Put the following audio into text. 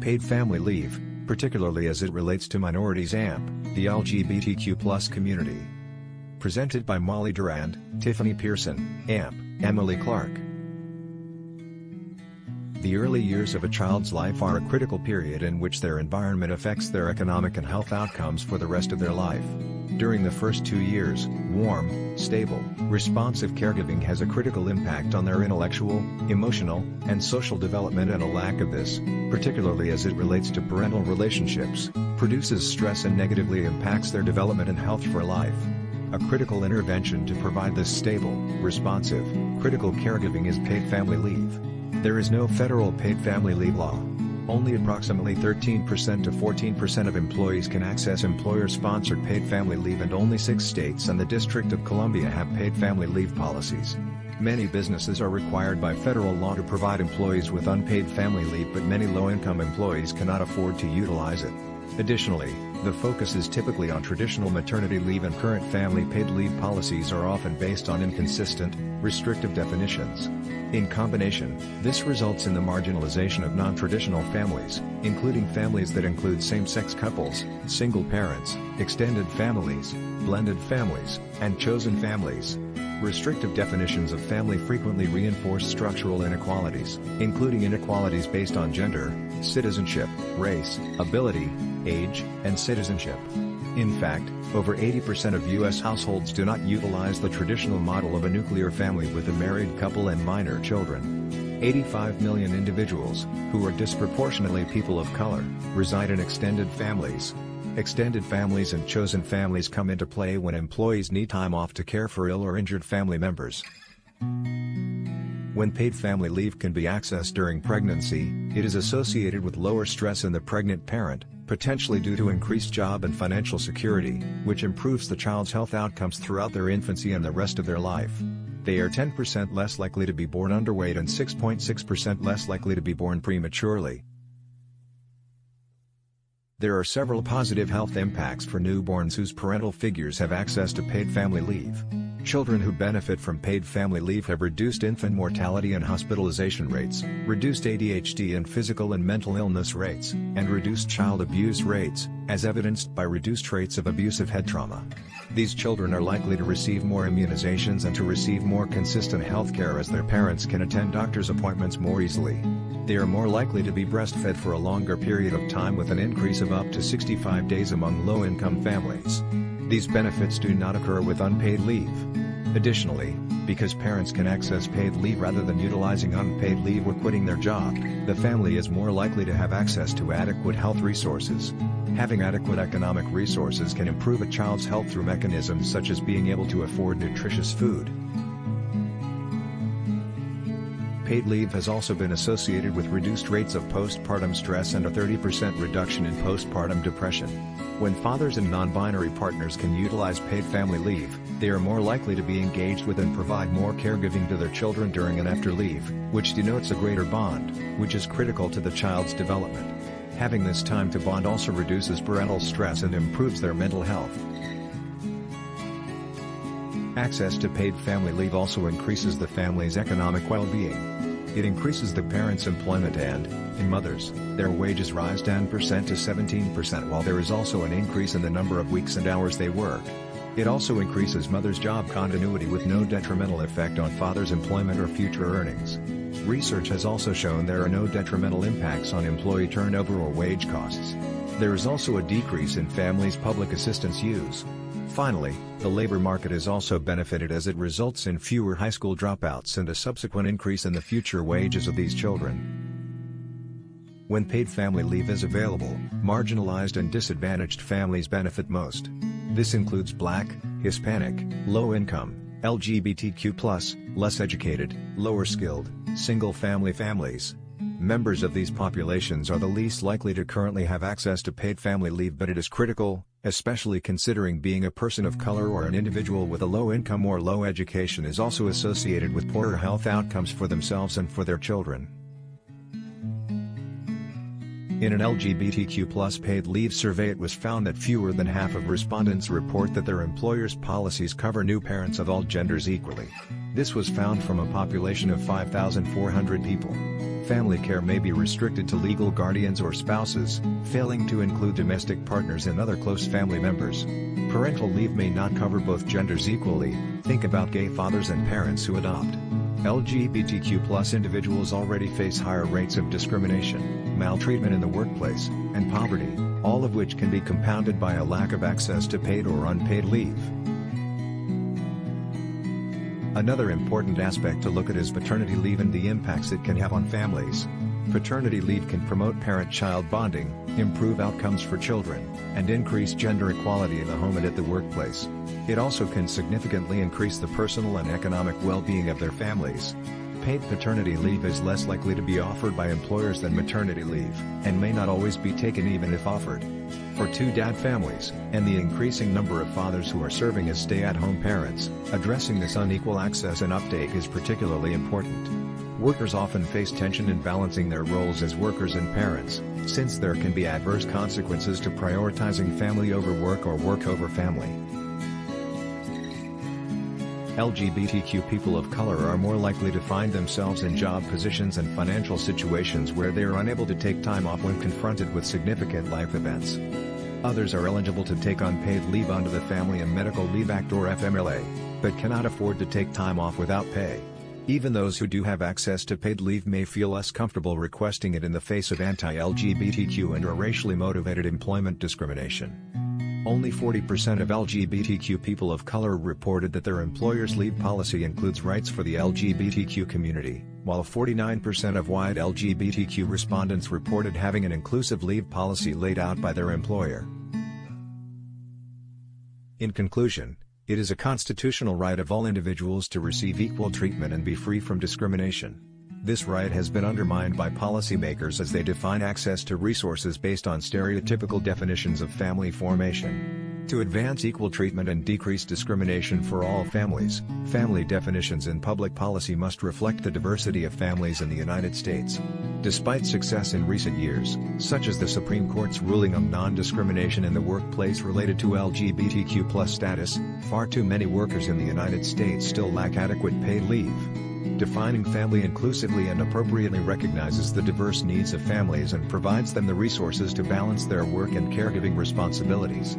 Paid family leave, particularly as it relates to minorities and the LGBTQ+ community. Presented by Molly Durand, Tiffany Pearson, Emily Clarke. The early years of a child's life are a critical period in which their environment affects their economic and health outcomes for the rest of their life. During the first 2 years, warm, stable, responsive caregiving has a critical impact on their intellectual, emotional, and social development, and a lack of this, particularly as it relates to parental relationships, produces stress and negatively impacts their development and health for life. A critical intervention to provide this stable, responsive, critical caregiving is paid family leave. There is no federal paid family leave law. Only approximately 13% to 14% of employees can access employer-sponsored paid family leave, and only 6 states and the District of Columbia have paid family leave policies. Many businesses are required by federal law to provide employees with unpaid family leave, but many low-income employees cannot afford to utilize it. Additionally, the focus is typically on traditional maternity leave, and current family paid leave policies are often based on inconsistent, restrictive definitions. In combination, this results in the marginalization of non-traditional families, including families that include same-sex couples, single parents, extended families, blended families, and chosen families. Restrictive definitions of family frequently reinforce structural inequalities, including inequalities based on gender, citizenship, race, ability, age, and citizenship. In fact, over 80% of U.S. households do not utilize the traditional model of a nuclear family with a married couple and minor children. 85 million individuals, who are disproportionately people of color, reside in extended families. Extended families and chosen families come into play when employees need time off to care for ill or injured family members. When paid family leave can be accessed during pregnancy, it is associated with lower stress in the pregnant parent, potentially due to increased job and financial security, which improves the child's health outcomes throughout their infancy and the rest of their life. They are 10% less likely to be born underweight and 6.6% less likely to be born prematurely. There are several positive health impacts for newborns whose parental figures have access to paid family leave. Children who benefit from paid family leave have reduced infant mortality and hospitalization rates, reduced ADHD and physical and mental illness rates, and reduced child abuse rates, as evidenced by reduced rates of abusive head trauma. These children are likely to receive more immunizations and to receive more consistent health care, as their parents can attend doctor's appointments more easily. They are more likely to be breastfed for a longer period of time, with an increase of up to 65 days among low-income families. These benefits do not occur with unpaid leave. Additionally, because parents can access paid leave rather than utilizing unpaid leave or quitting their job, the family is more likely to have access to adequate health resources. Having adequate economic resources can improve a child's health through mechanisms such as being able to afford nutritious food. Paid leave has also been associated with reduced rates of postpartum stress and a 30% reduction in postpartum depression. When fathers and non-binary partners can utilize paid family leave, they are more likely to be engaged with and provide more caregiving to their children during and after leave, which denotes a greater bond, which is critical to the child's development. Having this time to bond also reduces parental stress and improves their mental health. Access to paid family leave also increases the family's economic well-being. It increases the parents' employment and, in mothers, their wages rise 10% to 17%, while there is also an increase in the number of weeks and hours they work. It also increases mothers' job continuity with no detrimental effect on fathers' employment or future earnings. Research has also shown there are no detrimental impacts on employee turnover or wage costs. There is also a decrease in families' public assistance use. Finally, the labor market is also benefited as it results in fewer high school dropouts and a subsequent increase in the future wages of these children. When paid family leave is available, marginalized and disadvantaged families benefit most. This includes Black, Hispanic, low-income, LGBTQ+, less educated, lower-skilled, single-family families. Members of these populations are the least likely to currently have access to paid family leave, but it is critical, especially considering being a person of color or an individual with a low income or low education is also associated with poorer health outcomes for themselves and for their children. In an LGBTQ+ paid leave survey, it was found that fewer than half of respondents report that their employer's policies cover new parents of all genders equally. This was found from a population of 5,400 people. Family care may be restricted to legal guardians or spouses, failing to include domestic partners and other close family members. Parental leave may not cover both genders equally. Think about gay fathers and parents who adopt. LGBTQ+ individuals already face higher rates of discrimination, maltreatment in the workplace, and poverty, all of which can be compounded by a lack of access to paid or unpaid leave. Another important aspect to look at is paternity leave and the impacts it can have on families. Paternity leave can promote parent-child bonding, improve outcomes for children, and increase gender equality in the home and at the workplace. It also can significantly increase the personal and economic well-being of their families. Paid paternity leave is less likely to be offered by employers than maternity leave, and may not always be taken even if offered. For two-dad families, and the increasing number of fathers who are serving as stay-at-home parents, addressing this unequal access and uptake is particularly important. Workers often face tension in balancing their roles as workers and parents, since there can be adverse consequences to prioritizing family over work or work over family. LGBTQ people of color are more likely to find themselves in job positions and financial situations where they are unable to take time off when confronted with significant life events. Others are eligible to take unpaid leave under the Family and Medical Leave Act or FMLA, but cannot afford to take time off without pay. Even those who do have access to paid leave may feel less comfortable requesting it in the face of anti-LGBTQ and or racially motivated employment discrimination. Only 40% of LGBTQ people of color reported that their employer's leave policy includes rights for the LGBTQ community, while 49% of white LGBTQ respondents reported having an inclusive leave policy laid out by their employer. In conclusion, it is a constitutional right of all individuals to receive equal treatment and be free from discrimination. This right has been undermined by policymakers as they define access to resources based on stereotypical definitions of family formation. To advance equal treatment and decrease discrimination for all families, family definitions in public policy must reflect the diversity of families in the United States. Despite success in recent years, such as the Supreme Court's ruling on non-discrimination in the workplace related to LGBTQ+ status, far too many workers in the United States still lack adequate paid leave. Defining family inclusively and appropriately recognizes the diverse needs of families and provides them the resources to balance their work and caregiving responsibilities.